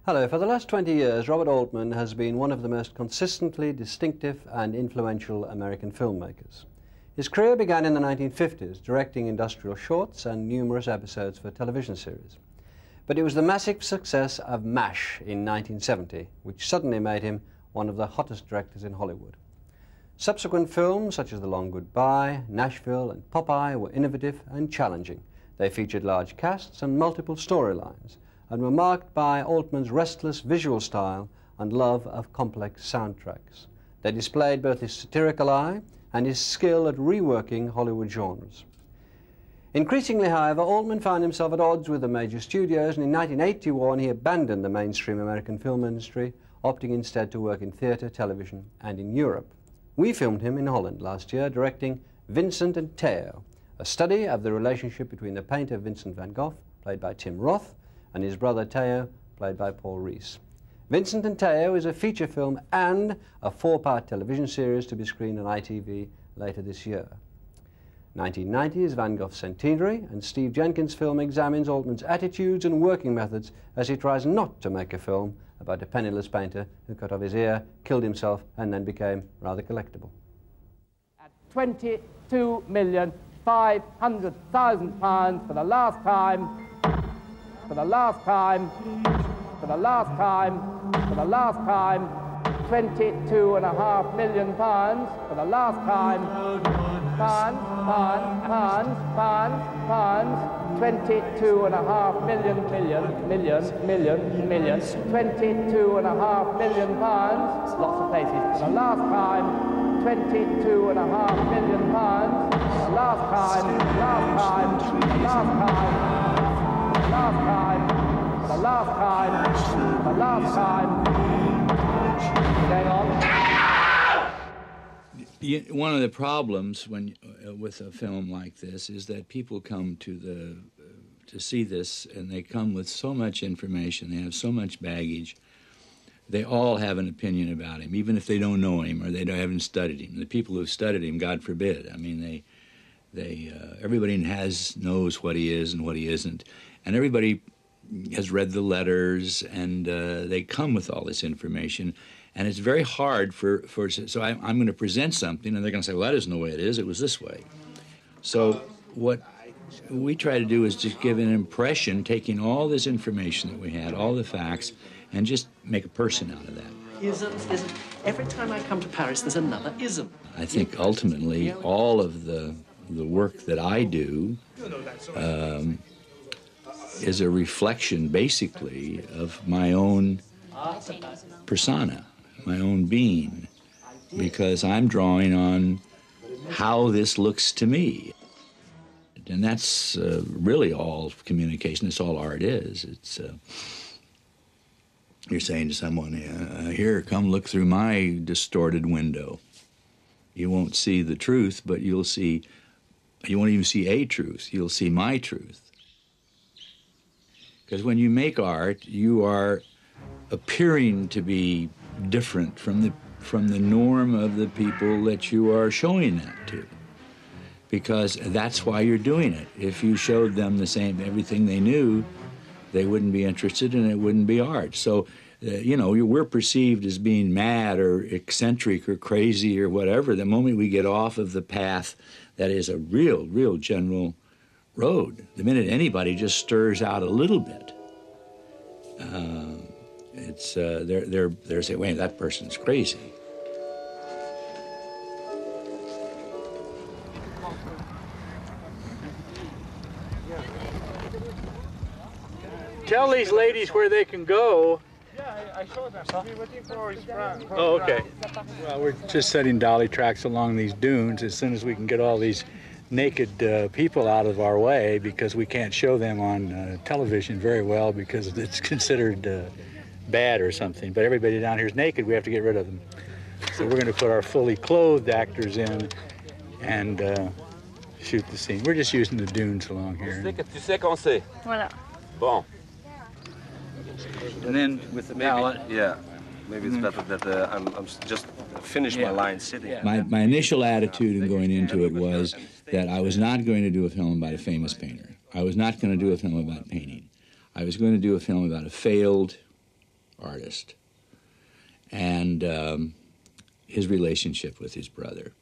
Hello. For the last 20 years, Robert Altman has been one of the most consistently distinctive and influential American filmmakers. His career began in the 1950s, directing industrial shorts and numerous episodes for television series. But it was the massive success of MASH in 1970, which suddenly made him one of the hottest directors in Hollywood. Subsequent films, such as The Long Goodbye, Nashville and Popeye, were innovative and challenging. They featured large casts and multiple storylines, and were marked by Altman's restless visual style and love of complex soundtracks. They displayed both his satirical eye and his skill at reworking Hollywood genres. Increasingly, however, Altman found himself at odds with the major studios, and in 1981 he abandoned the mainstream American film industry, opting instead to work in theatre, television and in Europe. We filmed him in Holland last year, directing Vincent and Theo, a study of the relationship between the painter Vincent van Gogh, played by Tim Roth, and his brother Theo, played by Paul Rees. Vincent and Theo is a feature film and a 4-part television series to be screened on ITV later this year. 1990 is Van Gogh's centenary, and Steve Jenkins' film examines Altman's attitudes and working methods as he tries not to make a film about a penniless painter who cut off his ear, killed himself, and then became rather collectible. At £22,500,000 for the last time, for the last time, for the last time, for the last time, £22.5 million for the last time, pounds, 22.5 million, 22.5 million pounds, lots of places, for the last time, 22.5 million pounds, the last time, last time, last time, last time, the last time, the last time. Going on. One of the problems with a film like this is that people come to see this, and they come with so much information, they have so much baggage. They all have an opinion about him, even if they don't know him or they haven't studied him. The people who've studied him, God forbid, I mean, everybody knows what he is and what he isn't, and everybody has read the letters, and they come with all this information, and it's very hard so I'm going to present something, and they're going to say, well, that isn't the way it is, it was this way. So what we try to do is just give an impression, taking all this information that we had, all the facts, and just make a person out of that. Isn't. Every time I come to Paris, there's another ism. I think ultimately all of the work that I do is a reflection, basically, of my own persona, my own being, because I'm drawing on how this looks to me. And that's really all communication, it's all art is. It's you're saying to someone, here, come look through my distorted window. You won't see the truth, but you won't even see a truth, you'll see my truth. Because when you make art, you are appearing to be different from the norm of the people that you are showing that to. Because that's why you're doing it. If you showed them everything they knew, they wouldn't be interested and it wouldn't be art. So, we're perceived as being mad or eccentric or crazy or whatever. The moment we get off of the path that is a real general road, the minute anybody just stirs out a little bit, they're saying, wait, that person's crazy. Tell these ladies where they can go. Yeah, I showed them. We're waiting for his friend. Oh, okay. Well, we're just setting dolly tracks along these dunes as soon as we can get all these naked people out of our way, because we can't show them on television very well because it's considered bad or something. But everybody down here is naked. We have to get rid of them. So we're going to put our fully clothed actors in and shoot the scene. We're just using the dunes along here. Tu sais quand c'est? Voilà. Bon. And then with the palette. Yeah. Maybe it's better that I'm just finished my line sitting. Yeah. My initial attitude in going into it was that I was not going to do a film about a famous painter. I was not going to do a film about painting. I was going to do a film about a failed artist, and his relationship with his brother.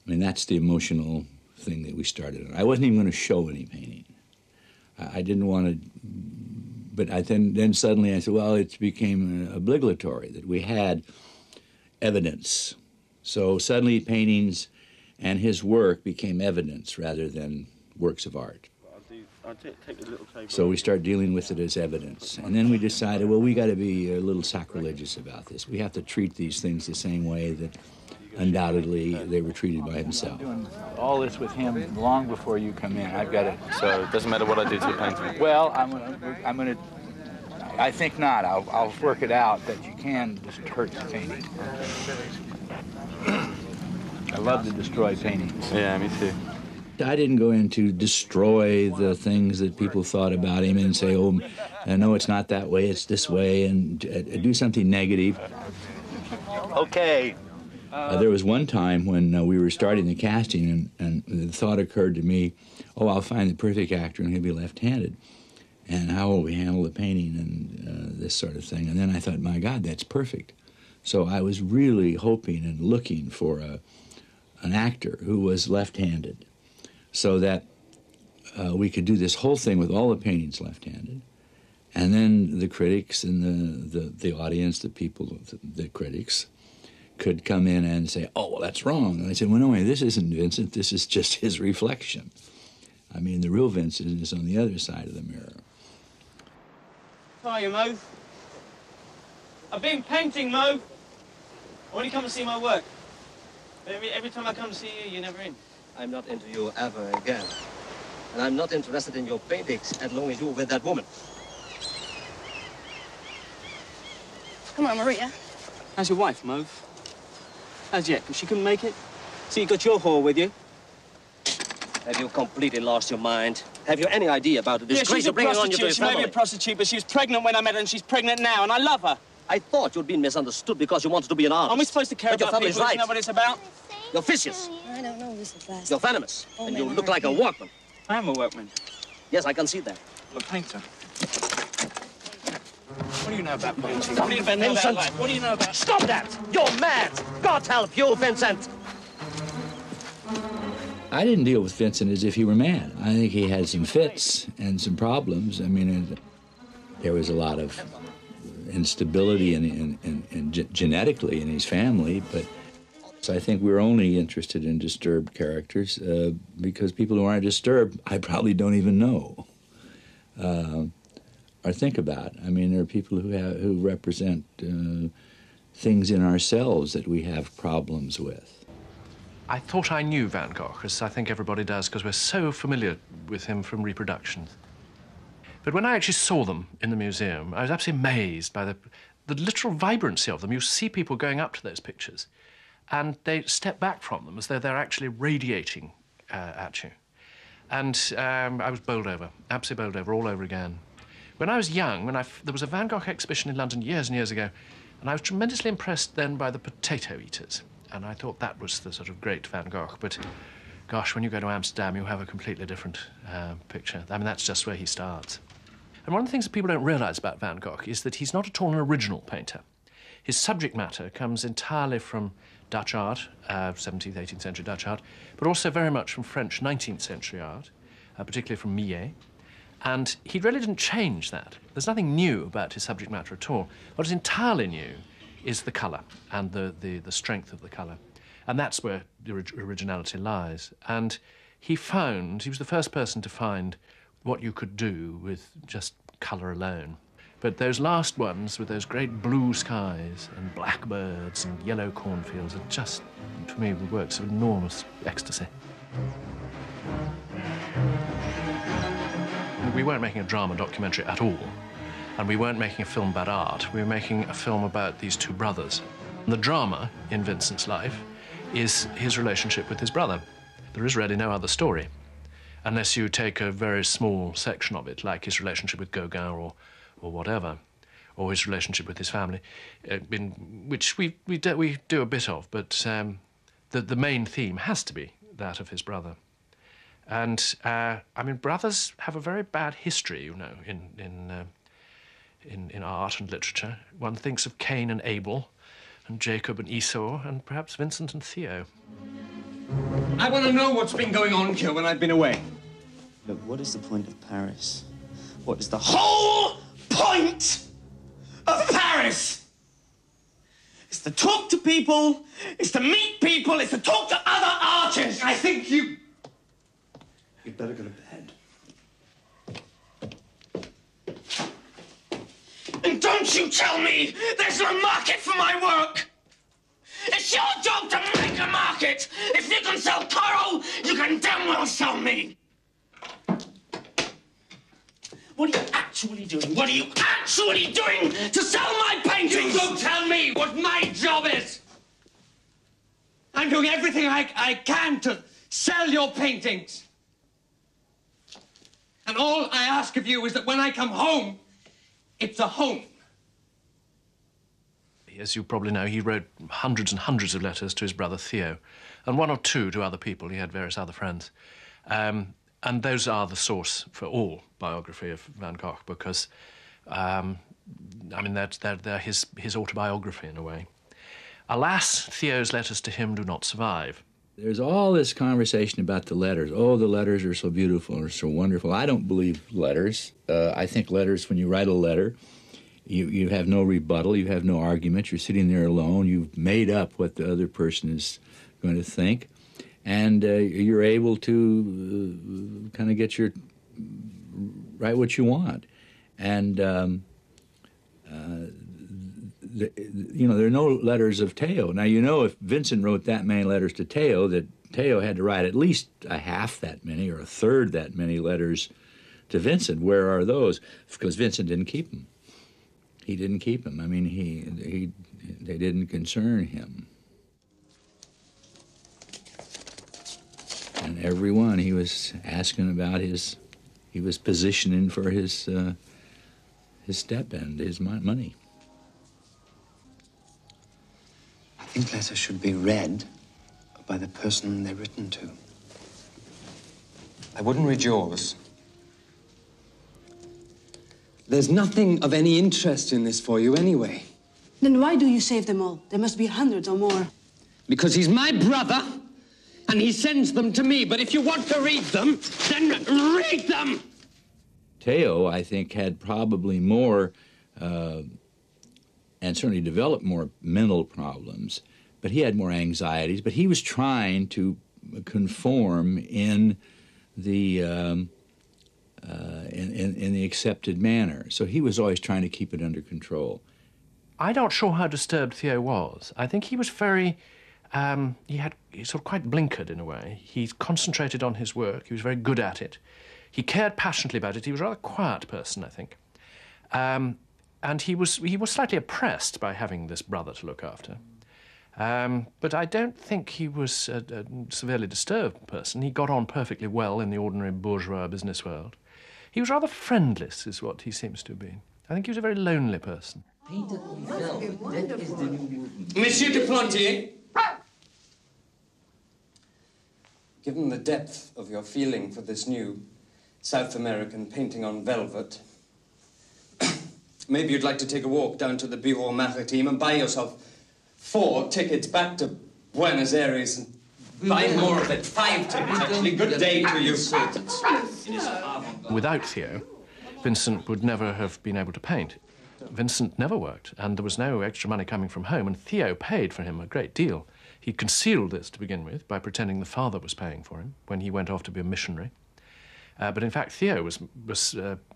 I mean, that's the emotional thing that we started on. I wasn't even going to show any painting. I didn't want to, but then suddenly I said, well, it became obligatory that we had evidence. So suddenly paintings and his work became evidence rather than works of art. So we start dealing with it as evidence. And then we decided, well, we got to be a little sacrilegious about this. We have to treat these things the same way that undoubtedly they were treated by himself. Doing all this with him long before you come in. I've got it. So it doesn't matter what I do to the painting? Well, I think not. I'll work it out that you can just hurt the painting. I love to destroy paintings. Yeah, me too. I didn't go in to destroy the things that people thought about him and say, oh, no, it's not that way, it's this way, and do something negative. Okay. There was one time when we were starting the casting, and the thought occurred to me, oh, I'll find the perfect actor and he'll be left-handed. And how will we handle the painting and this sort of thing? And then I thought, my God, that's perfect. So I was really hoping and looking for an actor who was left-handed so that we could do this whole thing with all the paintings left-handed. And then the critics and the audience, the people, the critics, could come in and say, oh, well, that's wrong. And I said, well, no, this isn't Vincent. This is just his reflection. I mean, the real Vincent is on the other side of the mirror. How are you, Mo? I've been painting, Mo. I want you to come and see my work. But every time I come to see you, you're never in. I'm not into you ever again. And I'm not interested in your paintings as long as you're with that woman. Come on, Maria. How's your wife, Mo? How's yet? She couldn't make it? So you got your whore with you? Have you completely lost your mind? Have you any idea about the disgrace of bringing on your family? She may be a prostitute, but she was pregnant when I met her, and she's pregnant now, and I love her. I thought you'd been misunderstood because you wanted to be an artist. Aren't we supposed to care but about your people? Right. Isn't that what it's about? You're vicious. I don't know, Mr. Fast. You're venomous. And you look like a workman. I am a workman. Yes, I can see that. I'm a painter. What do you know about painting? What do you know about life? What do you know about... Stop that! You're mad! God help you, Vincent! I didn't deal with Vincent as if he were mad. I think he had some fits and some problems. I mean, there was a lot of instability genetically in his family, but so I think we're only interested in disturbed characters because people who aren't disturbed, I probably don't even know or think about. I mean, there are people who represent things in ourselves that we have problems with. I thought I knew Van Gogh, as I think everybody does, because we're so familiar with him from reproductions. But when I actually saw them in the museum, I was absolutely amazed by the literal vibrancy of them. You see people going up to those pictures, and they step back from them as though they're actually radiating at you. And I was bowled over, absolutely bowled over, all over again. When I was young, there was a Van Gogh exhibition in London years and years ago, and I was tremendously impressed then by the potato eaters. And I thought that was the sort of great Van Gogh. But, gosh, when you go to Amsterdam, you have a completely different picture. I mean, that's just where he starts. And one of the things that people don't realise about Van Gogh is that he's not at all an original painter. His subject matter comes entirely from Dutch art, 17th, 18th century Dutch art, but also very much from French 19th century art, particularly from Millet. And he really didn't change that. There's nothing new about his subject matter at all. What is entirely new is the colour and the strength of the colour. And that's where the originality lies. And he was the first person to find what you could do with just colour alone. But those last ones with those great blue skies and blackbirds and yellow cornfields are just, for me, works of enormous ecstasy. We weren't making a drama documentary at all. And we weren't making a film about art, we were making a film about these two brothers. The drama in Vincent's life is his relationship with his brother. There is really no other story, unless you take a very small section of it, like his relationship with Gauguin or whatever, or his relationship with his family, which we do a bit of, but the main theme has to be that of his brother. And, I mean, brothers have a very bad history, you know, in art and literature. One thinks of Cain and Abel, and Jacob and Esau, and perhaps Vincent and Theo. I want to know what's been going on here when I've been away. Look, what is the point of Paris? What is the Whole point of Paris? It's to talk to people, it's to meet people, it's to talk to other artists. I think you'd better go to bed. And don't you tell me there's no market for my work! It's your job to make a market! If you can sell coral, you can damn well sell me! What are you actually doing? What are you actually doing to sell my paintings? You don't tell me what my job is! I'm doing everything I can to sell your paintings. And all I ask of you is that when I come home, it's a home. As you probably know, he wrote hundreds and hundreds of letters to his brother Theo, and one or two to other people. He had various other friends. And those are the source for all biography of Van Gogh, because, I mean, they're his autobiography in a way. Alas, Theo's letters to him do not survive. There's all this conversation about the letters. Oh, the letters are so beautiful or so wonderful. I don't believe letters. I think letters, when you write a letter, you have no rebuttal, you have no argument, you're sitting there alone, you've made up what the other person is going to think, and you're able to kind of get write what you want. And, you know, there are no letters of Theo. Now, you know, if Vincent wrote that many letters to Theo, that Theo had to write at least a half that many or a third that many letters to Vincent. Where are those? Because Vincent didn't keep them. He didn't keep them. I mean, they didn't concern him. And every one he was asking about he was positioning for his stipend, his money. I think letters should be read by the person they're written to. I wouldn't read yours. There's nothing of any interest in this for you anyway. Then why do you save them all? There must be hundreds or more. Because he's my brother, and he sends them to me. But if you want to read them, then read them! Theo, I think, had probably more, and certainly developed more mental problems, but he had more anxieties. But he was trying to conform in the in the accepted manner. So he was always trying to keep it under control. I'm not sure how disturbed Theo was. I think he was very, he's sort of quite blinkered in a way. He concentrated on his work. He was very good at it. He cared passionately about it. He was a rather quiet person, I think. And he was slightly oppressed by having this brother to look after. But I don't think he was a severely disturbed person. He got on perfectly well in the ordinary bourgeois business world. He was rather friendless, is what he seems to have been. I think he was a very lonely person. Monsieur de Plantier? Given the depth of your feeling for this new South American painting on velvet, maybe you'd like to take a walk down to the Bureau Maritime and buy yourself 4 tickets back to Buenos Aires and buy more of it. 5 tickets, actually. Good day to you. Without Theo, Vincent would never have been able to paint. Vincent never worked, and there was no extra money coming from home, and Theo paid for him a great deal. He concealed this to begin with by pretending the father was paying for him when he went off to be a missionary. But in fact, Theo was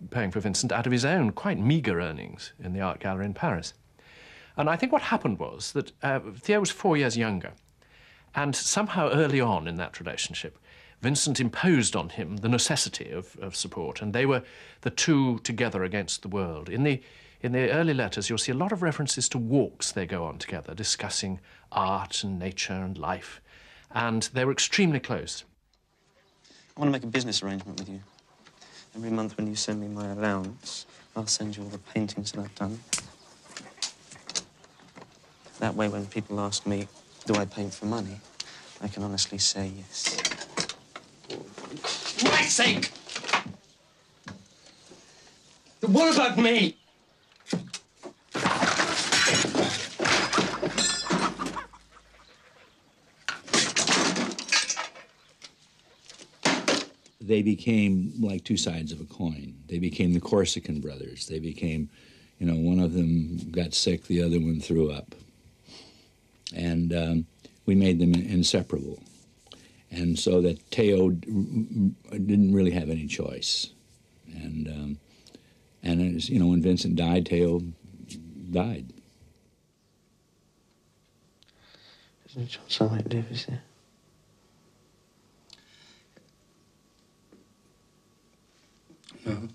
paying for Vincent out of his own quite meagre earnings in the art gallery in Paris. And I think what happened was that Theo was 4 years younger, and somehow early on in that relationship, Vincent imposed on him the necessity of support, and they were the two together against the world. In the early letters, you'll see a lot of references to walks they go on together, discussing art and nature and life, and they were extremely close. I want to make a business arrangement with you. Every month when you send me my allowance, I'll send you all the paintings that I've done. That way, when people ask me, do I paint for money, I can honestly say yes. For my sake! What about me? they became like two sides of a coin. They became the Corsican brothers. They became, you know, one of them got sick, the other one threw up. And we made them inseparable. And so that Theo didn't really have any choice. And as, you know, when Vincent died, Theo died. There's no chance I might live, is there? No.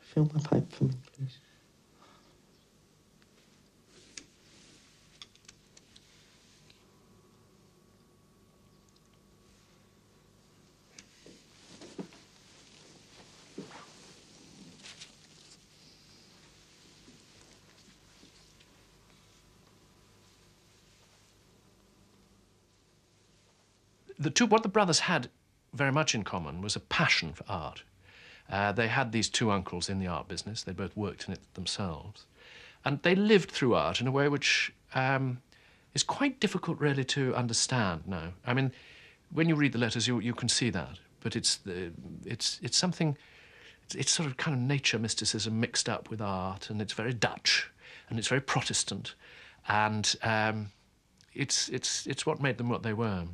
Fill my pipe for me, please. What the brothers had very much in common was a passion for art. They had these two uncles in the art business. They both worked in it themselves. And they lived through art in a way which is quite difficult really to understand now. I mean, when you read the letters, you can see that. But it's something, it's sort of kind of nature mysticism mixed up with art, and it's very Dutch, and it's very Protestant. And it's what made them what they were.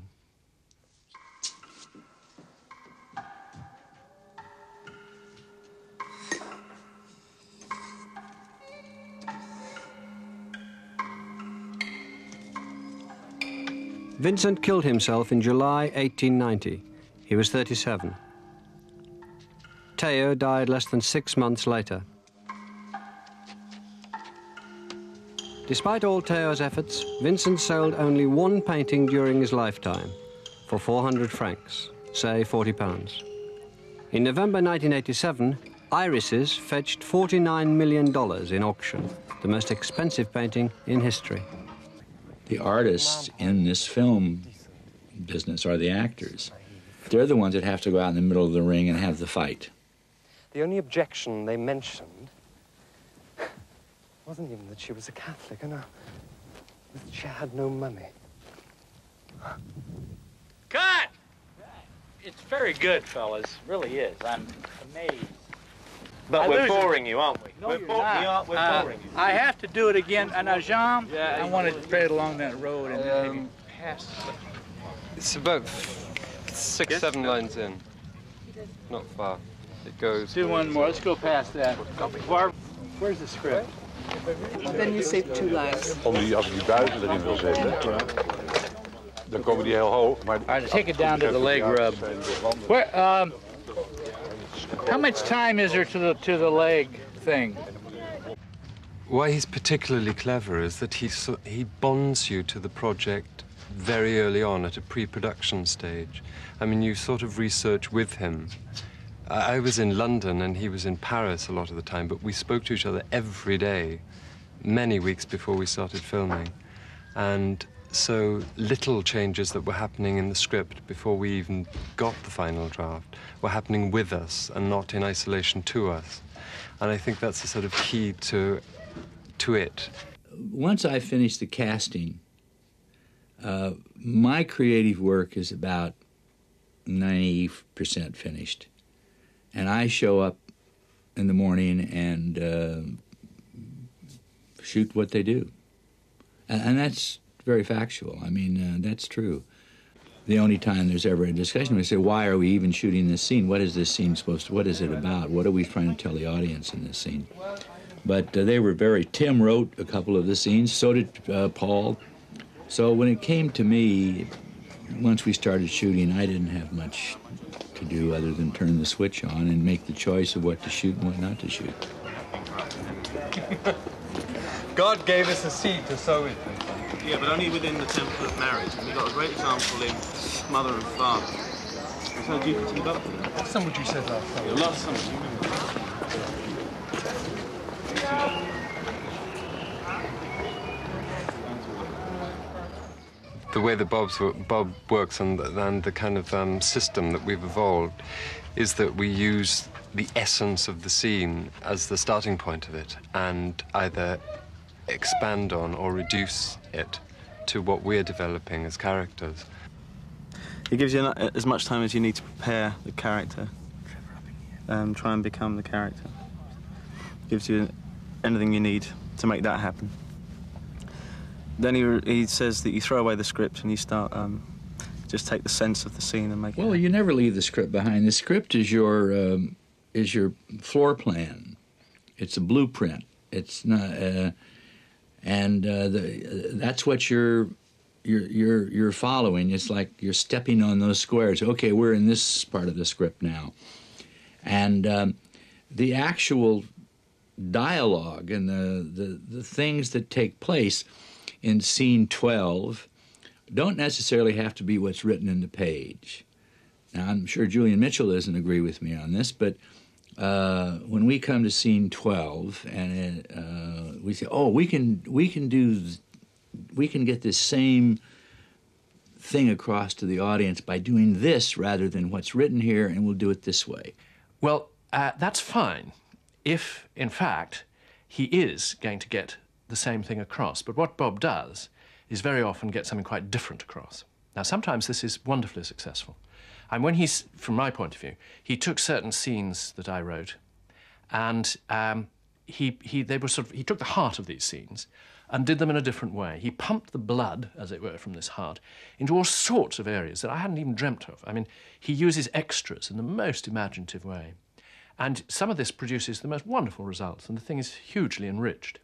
Vincent killed himself in July 1890. He was 37. Theo died less than 6 months later. Despite all Theo's efforts, Vincent sold only one painting during his lifetime for 400 francs, say £40. In November 1987, irises fetched $49 million in auction, the most expensive painting in history. The artists in this film business are the actors. They're the ones that have to go out in the middle of the ring and have the fight. The only objection they mentioned wasn't even that she was a Catholic, and that she had no money. Cut! It's very good, fellas. Really is. I'm amazed. But we're boring you, aren't we? No, we're you're not. we're boring you. I have to do it again. And now, Jean, I want to tread along that road and then maybe pass. It's about 6, 7 lines in. Not far. It goes. Do one more. Let's go past that. Barb, where's the script? Then you save 2 lines. Als je die buizen erin wil zetten, dan komen die heel hoog. Maar all right, take it down to the leg rub. Where, how much time is there to the leg thing? Why he's particularly clever is that he bonds you to the project very early on at a pre-production stage. I mean, you sort of research with him. I was in London and he was in Paris a lot of the time, but we spoke to each other every day, many weeks before we started filming. And so little changes that were happening in the script before we even got the final draft were happening with us and not in isolation to us. And I think that's the sort of key to it. Once I finish the casting, my creative work is about 90% finished. And I show up in the morning and shoot what they do. And that's very factual. I mean, that's true. The only time there's ever a discussion, we say, why are we even shooting this scene? What is this scene supposed to, what is it about? What are we trying to tell the audience in this scene? But they were Tim wrote a couple of the scenes, so did Paul. So when it came to me, once we started shooting, I didn't have much to do other than turn the switch on and make the choice of what to shoot and what not to shoot. God gave us a seed to sow it. Yeah, but only within the temple of marriage. And we've got a great example in Mother and Father. So do you keep up with that? Somebody said that. Yeah, last summer. The way that Bob works and the kind of system that we've evolved is that we use the essence of the scene as the starting point of it and either expand on or reduce it to what we're developing as characters. It gives you as much time as you need to prepare the character, try and become the character. It gives you anything you need to make that happen. Then he says that you throw away the script and you start just take the sense of the scene and make it. Well, you never leave the script behind. The script is your floor plan. It's a blueprint. It's not, that's what you're following. It's like you're stepping on those squares. Okay, we're in this part of the script now, and the actual dialogue and the things that take place in scene 12 don't necessarily have to be what's written in the page. Now, I'm sure Julian Mitchell doesn't agree with me on this, but when we come to scene 12 and we say, oh, we can get this same thing across to the audience by doing this rather than what's written here, and we'll do it this way. Well, that's fine if, in fact, he is going to get the same thing across. But what Bob does is very often get something quite different across. Now, sometimes this is wonderfully successful. And when from my point of view, he took certain scenes that I wrote, and he took the heart of these scenes and did them in a different way. He pumped the blood, as it were, from this heart into all sorts of areas that I hadn't even dreamt of. I mean, he uses extras in the most imaginative way. And some of this produces the most wonderful results, and the thing is hugely enriched.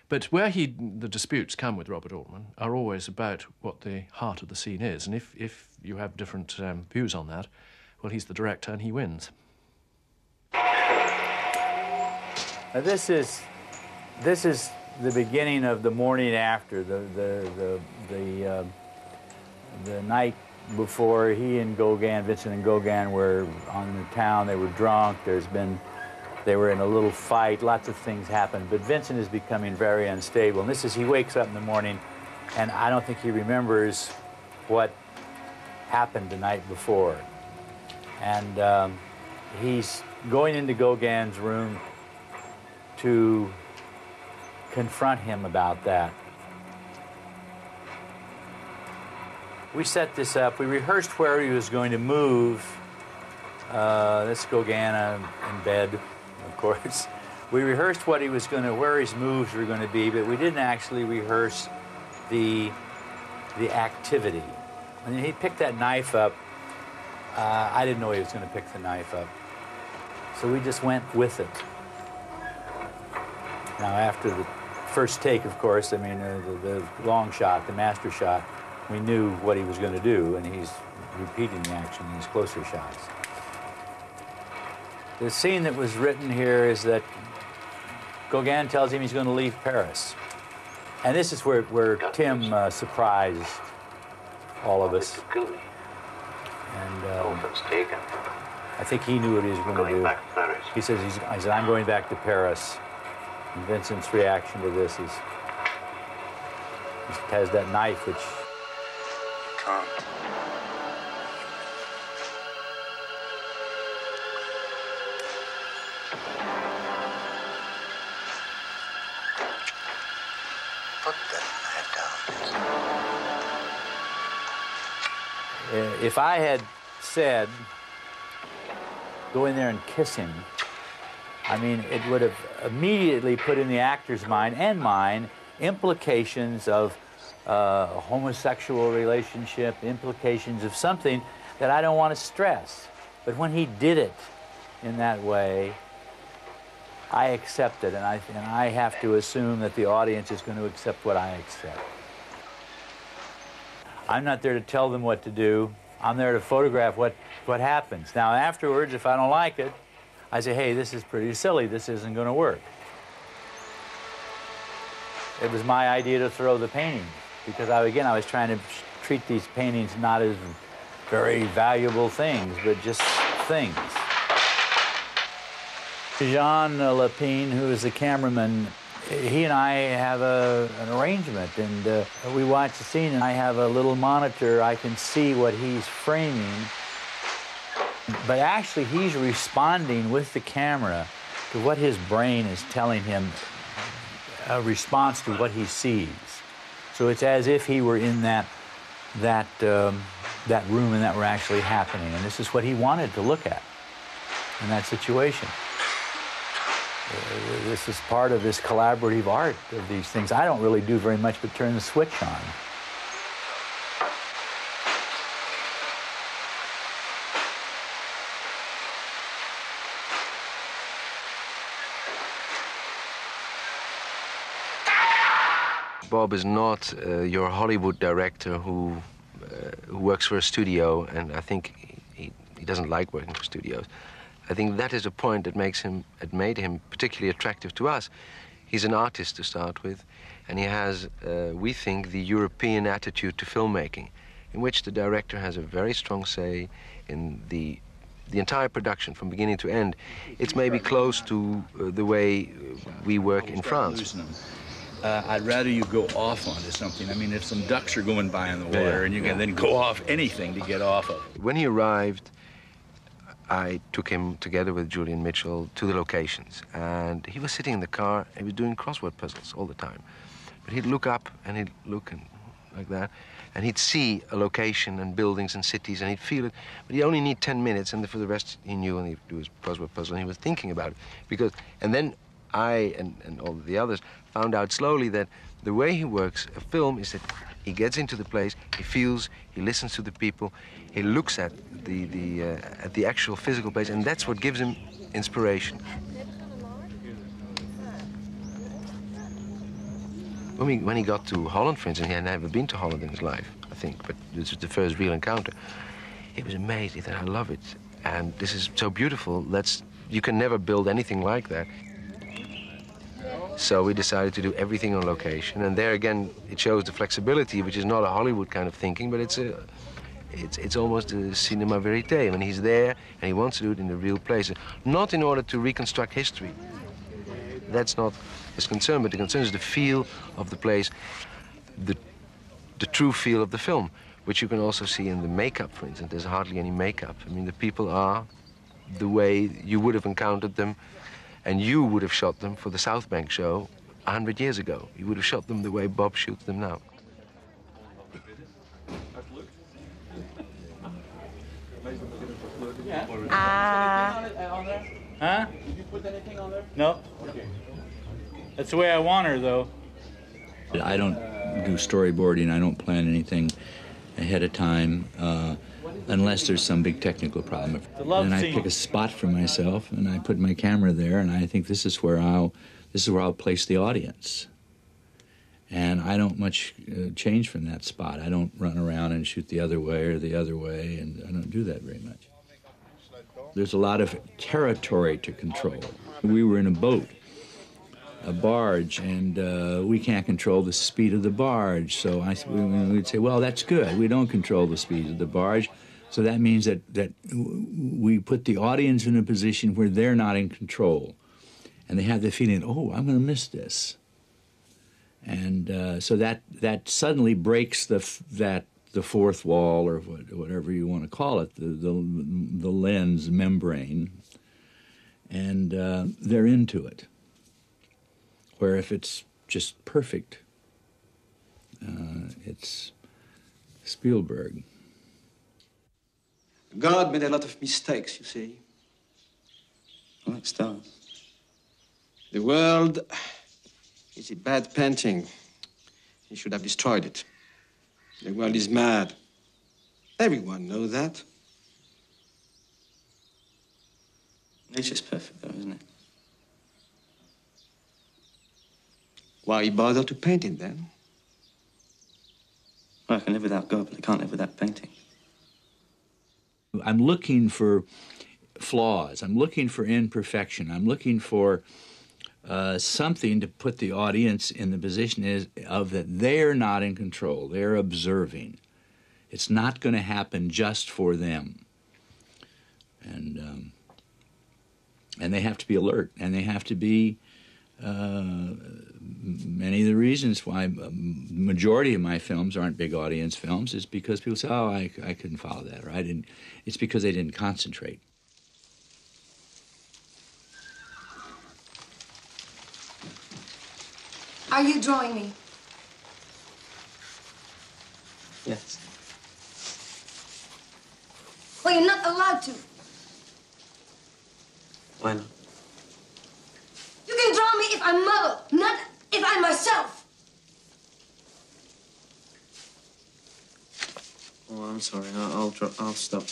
But where the disputes come with Robert Altman are always about what the heart of the scene is, and if you have different views on that, well, he's the director and he wins. Now, this is the beginning of the morning after, the night before he and Gauguin, Vincent and Gauguin, were on the town. They were drunk. They were in a little fight. Lots of things happened. But Vincent is becoming very unstable. And he wakes up in the morning, and I don't think he remembers what happened the night before. And he's going into Gauguin's room to confront him about that. We set this up. We rehearsed where he was going to move. This Gauguin in bed, of course. We rehearsed what he was going to, where his moves were going to be, but we didn't actually rehearse the activity. And he picked that knife up. I didn't know he was going to pick the knife up. So we just went with it. Now, after the first take, of course, I mean, the long shot, the master shot, we knew what he was going to do, and he's repeating the action in his closer shots. The scene that was written here is that Gauguin tells him he's going to leave Paris. And this is where Tim surprised all of us. And I think he knew what he was going to do. He says, I said, I'm going back to Paris. And Vincent's reaction to this is, he has that knife, which... Can't. Put that knife down. If I had said, go in there and kiss him, I mean, it would have immediately put in the actor's mind and mine implications of a homosexual relationship, implications of something that I don't want to stress. But when he did it in that way, I accept it, and I have to assume that the audience is going to accept what I accept. I'm not there to tell them what to do. I'm there to photograph what happens. Now, afterwards, if I don't like it, I say, hey, this is pretty silly. This isn't going to work. It was my idea to throw the painting because, I was trying to treat these paintings not as very valuable things, but just things. Jean Lapine, who is the cameraman, he and I have an arrangement, and we watch the scene, and I have a little monitor. I can see what he's framing. But actually, he's responding with the camera to what his brain is telling him a response to what he sees. So it's as if he were in that room and that were actually happening. And this is what he wanted to look at in that situation. This is part of this collaborative art of these things. I don't really do very much but turn the switch on. Bob is not your Hollywood director who works for a studio, and I think he doesn't like working for studios. I think that is a point that made him particularly attractive to us. He's an artist to start with, and he has, we think, the European attitude to filmmaking, in which the director has a very strong say in the entire production from beginning to end. It's maybe close to the way we work in France. I'd rather you go off onto something. I mean, if some ducks are going by in the water, and you can then go off anything to get off of. When he arrived, I took him together with Julian Mitchell to the locations, and he was sitting in the car. He was doing crossword puzzles all the time, but he'd look up and he'd look and like that, and he'd see a location and buildings and cities, and he'd feel it. But he only need 10 minutes, and for the rest he knew, and he'd do his crossword puzzle, and he was thinking about it and then I and all the others found out slowly that the way he works a film is that he gets into the place, he feels, he listens to the people, he looks at the actual physical place, and that's what gives him inspiration. When he got to Holland, for instance, he had never been to Holland in his life, I think, but this was the first real encounter. He was amazed. He thought, I love it, and this is so beautiful. You can never build anything like that. So we decided to do everything on location, and there again it shows the flexibility, which is not a Hollywood kind of thinking, but it's almost a cinema verite. I mean, he's there and he wants to do it in the real place, not in order to reconstruct history. That's not his concern, but the concern is the feel of the place, the true feel of the film, which you can also see in the makeup, for instance. There's hardly any makeup. I mean, the people are the way you would have encountered them. And you would have shot them for the South Bank show 100 years ago. You would have shot them the way Bob shoots them now. Huh? Did you put anything on there? No. Okay. That's the way I want her, though. I don't do storyboarding. I don't plan anything ahead of time. Unless there's some big technical problem. And I pick a spot for myself, and I put my camera there, and I think this is where I'll place the audience. And I don't much change from that spot. I don't run around and shoot the other way or the other way, and I don't do that very much. There's a lot of territory to control. We were in a boat, a barge, and we can't control the speed of the barge. So we'd say, well, that's good. We don't control the speed of the barge. So that means that we put the audience in a position where they're not in control. And they have the feeling, oh, I'm going to miss this. And so that suddenly breaks the fourth wall, or whatever you want to call it, the lens membrane. And they're into it. Where if it's just perfect, it's Spielberg. God made a lot of mistakes, you see. Like stars. The world is a bad painting. He should have destroyed it. The world is mad. Everyone knows that. Nature's perfect, though, isn't it? Why bother to paint it, then? Well, I can live without God, but I can't live without painting. I'm looking for flaws. I'm looking for imperfection. I'm looking for something to put the audience in the position of that they're not in control. They're observing. It's not going to happen just for them. And they have to be alert, and they have to be many of the reasons why majority of my films aren't big audience films is because people say, oh, I couldn't follow that, or I didn't. It's because they didn't concentrate. Are you drawing me? Yes. Well, you're not allowed to. Why not? You can draw me if I'm Mother, not if I'm myself. Oh, I'm sorry. I'll stop.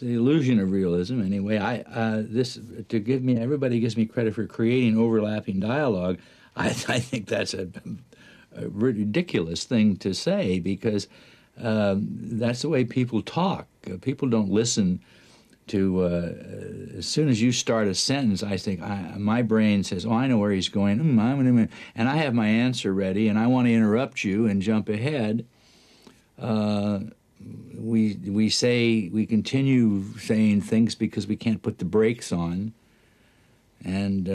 The illusion of realism, anyway. Everybody gives me credit for creating overlapping dialogue. I think that's a ridiculous thing to say, because that's the way people talk. People don't listen to. As soon as you start a sentence, I think my brain says, "Oh, I know where he's going," and I have my answer ready, and I want to interrupt you and jump ahead. We continue saying things because we can't put the brakes on, and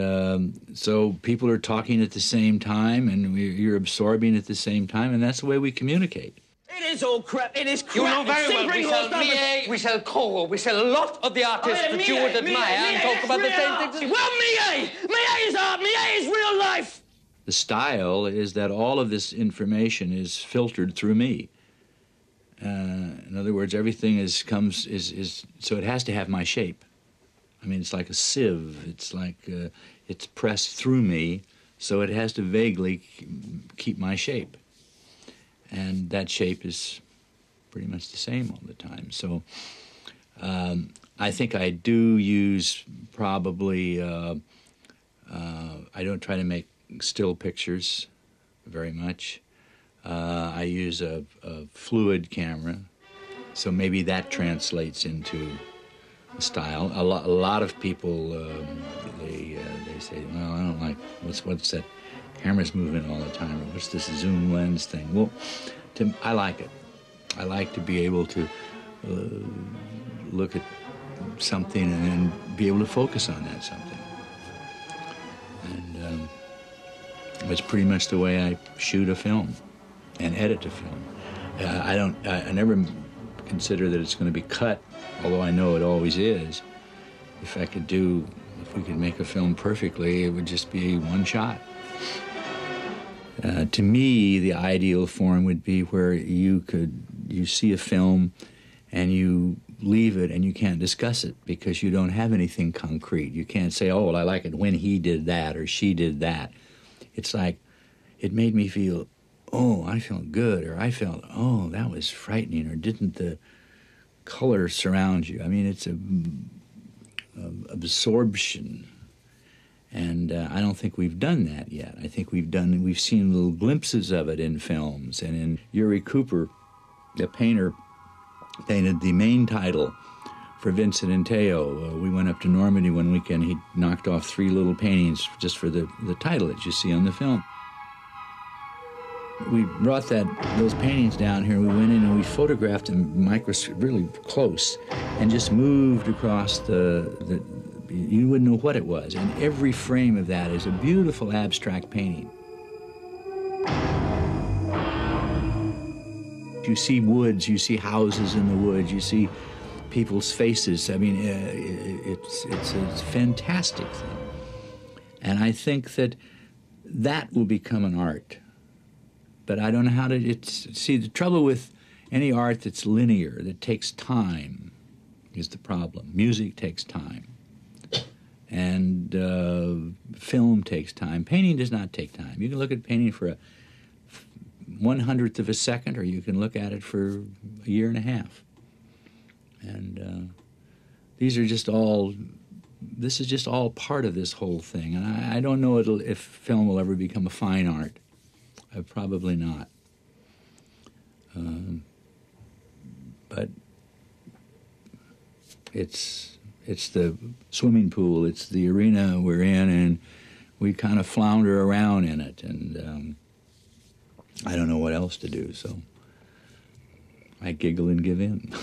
so people are talking at the same time, and you're absorbing at the same time, and that's the way we communicate. It is all crap. It is crap. You know very well Simpering we sell all stuff. Millet, we sell Corot, we sell a lot of the artists that you would admire and talk about the same things. Well, Millet! Millet is art. Millet is real life. The style is that all of this information is filtered through me. In other words, everything is so it has to have my shape. I mean, it's like a sieve. It's like it's pressed through me, so it has to vaguely keep my shape. And that shape is pretty much the same all the time. So I think I do use probably, I don't try to make still pictures very much. I use a fluid camera, so maybe that translates into a style. A lot of people, they say, well, I don't like, what's that? Camera's moving all the time, or what's this zoom lens thing? Well, I like it. I like to be able to look at something and then be able to focus on that something. And it's pretty much the way I shoot a film and edit a film. I never consider that it's going to be cut, although I know it always is. If we could make a film perfectly, it would just be one shot. To me, the ideal form would be where you see a film and you leave it and you can't discuss it because you don't have anything concrete. You can't say, oh, well, I like it when he did that or she did that. It's like, it made me feel, oh, I felt good, or I felt, oh, that was frightening, or didn't the color surround you? I mean, it's a absorption. And I don't think we've done that yet. I think we've seen little glimpses of it in films. And in Yuri Cooper, the painter, painted the main title for Vincent and Theo. We went up to Normandy one weekend. He knocked off 3 little paintings just for the title that you see on the film. We brought those paintings down here. We went in and we photographed them really close and just moved across you wouldn't know what it was. And every frame of that is a beautiful abstract painting. You see woods, you see houses in the woods, you see people's faces. I mean, it's a fantastic thing. And I think that will become an art. But I don't know how to, see, the trouble with any art that's linear, that takes time, is the problem. Music takes time. And film takes time. Painting does not take time. You can look at painting for 1/100th of a second, or you can look at it for a year and a half. And this is just all part of this whole thing. And I don't know if film will ever become a fine art. Probably not. But it's the swimming pool, it's the arena we're in, and we kind of flounder around in it, and I don't know what else to do, so I giggle and give in.